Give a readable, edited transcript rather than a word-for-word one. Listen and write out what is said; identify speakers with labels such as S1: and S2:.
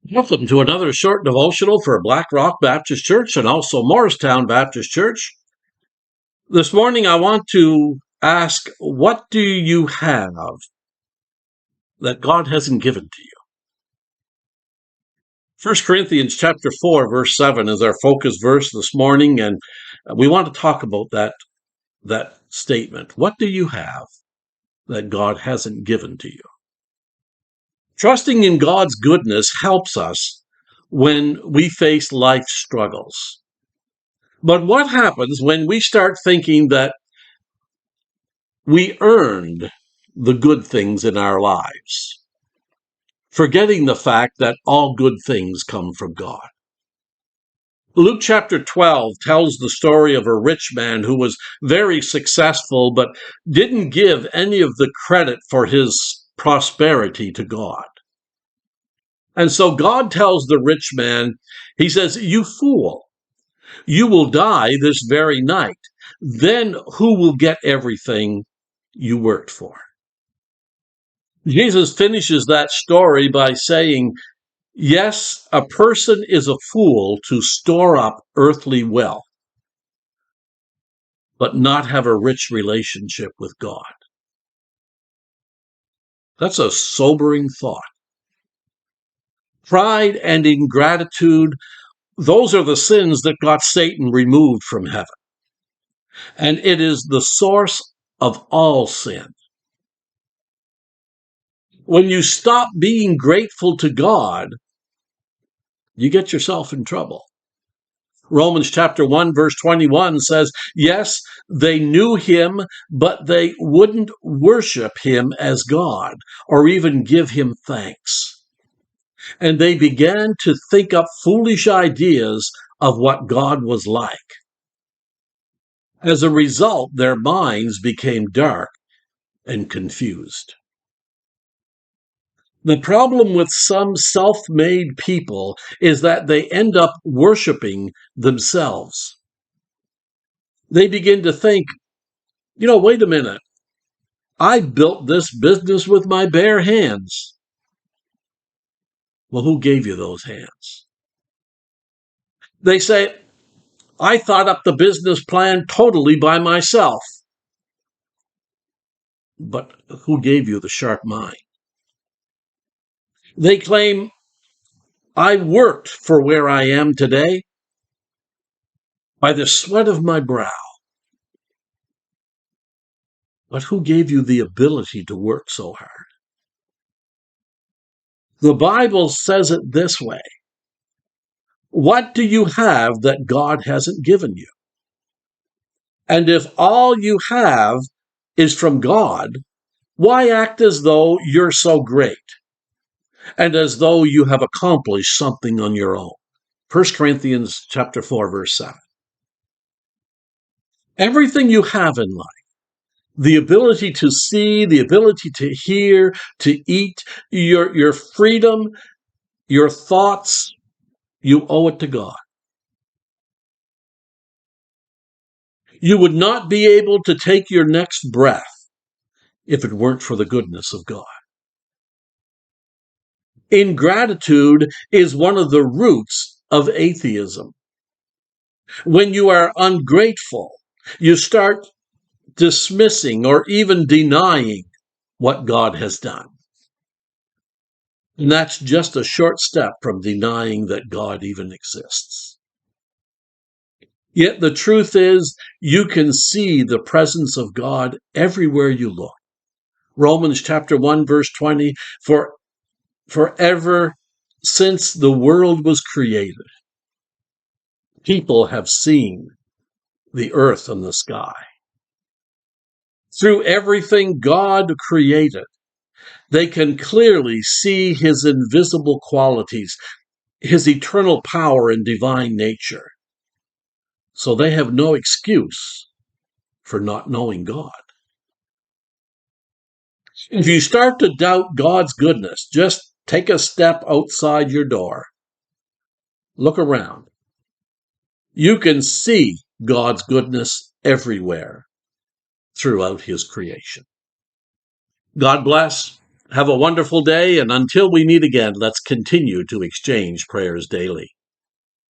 S1: Welcome to another short devotional for Black Rock Baptist Church and also Morristown Baptist Church. This morning I want to ask, what do you have that God hasn't given to you? 1 Corinthians chapter 4, verse 7 is our focus verse this morning, and we want to talk about that statement. What do you have that God hasn't given to you? Trusting in God's goodness helps us when we face life struggles. But what happens when we start thinking that we earned the good things in our lives, forgetting the fact that all good things come from God? Luke chapter 12 tells the story of a rich man who was very successful but didn't give any of the credit for his prosperity to God. And so God tells the rich man, he says, "You fool, you will die this very night. Then who will get everything you worked for?" Jesus finishes that story by saying, yes, a person is a fool to store up earthly wealth, but not have a rich relationship with God. That's a sobering thought. Pride and ingratitude, those are the sins that got Satan removed from heaven. And it is the source of all sin. When you stop being grateful to God, you get yourself in trouble. Romans chapter 1, verse 21 says, yes, they knew him, but they wouldn't worship him as God or even give him thanks. And they began to think up foolish ideas of what God was like. As a result, their minds became dark and confused. The problem with some self-made people is that they end up worshiping themselves. They begin to think, wait a minute. I built this business with my bare hands. Well, who gave you those hands? They say, I thought up the business plan totally by myself. But who gave you the sharp mind? They claim, I worked for where I am today by the sweat of my brow. But who gave you the ability to work so hard? The Bible says it this way. What do you have that God hasn't given you? And if all you have is from God, why act as though you're so great and as though you have accomplished something on your own? 1 Corinthians chapter 4, verse 7. Everything you have in life, the ability to see, the ability to hear, to eat, your freedom, your thoughts, you owe it to God. You would not be able to take your next breath if it weren't for the goodness of God. Ingratitude is one of the roots of atheism. When you are ungrateful, you start dismissing or even denying what God has done. And that's just a short step from denying that God even exists. Yet the truth is, you can see the presence of God everywhere you look. Romans chapter 1, verse 20, forever since the world was created, people have seen the earth and the sky. Through everything God created, they can clearly see his invisible qualities, his eternal power and divine nature. So they have no excuse for not knowing God. If you start to doubt God's goodness, just take a step outside your door. Look around. You can see God's goodness everywhere throughout his creation. God bless Have a wonderful day, and until we meet again, let's continue to exchange prayers daily.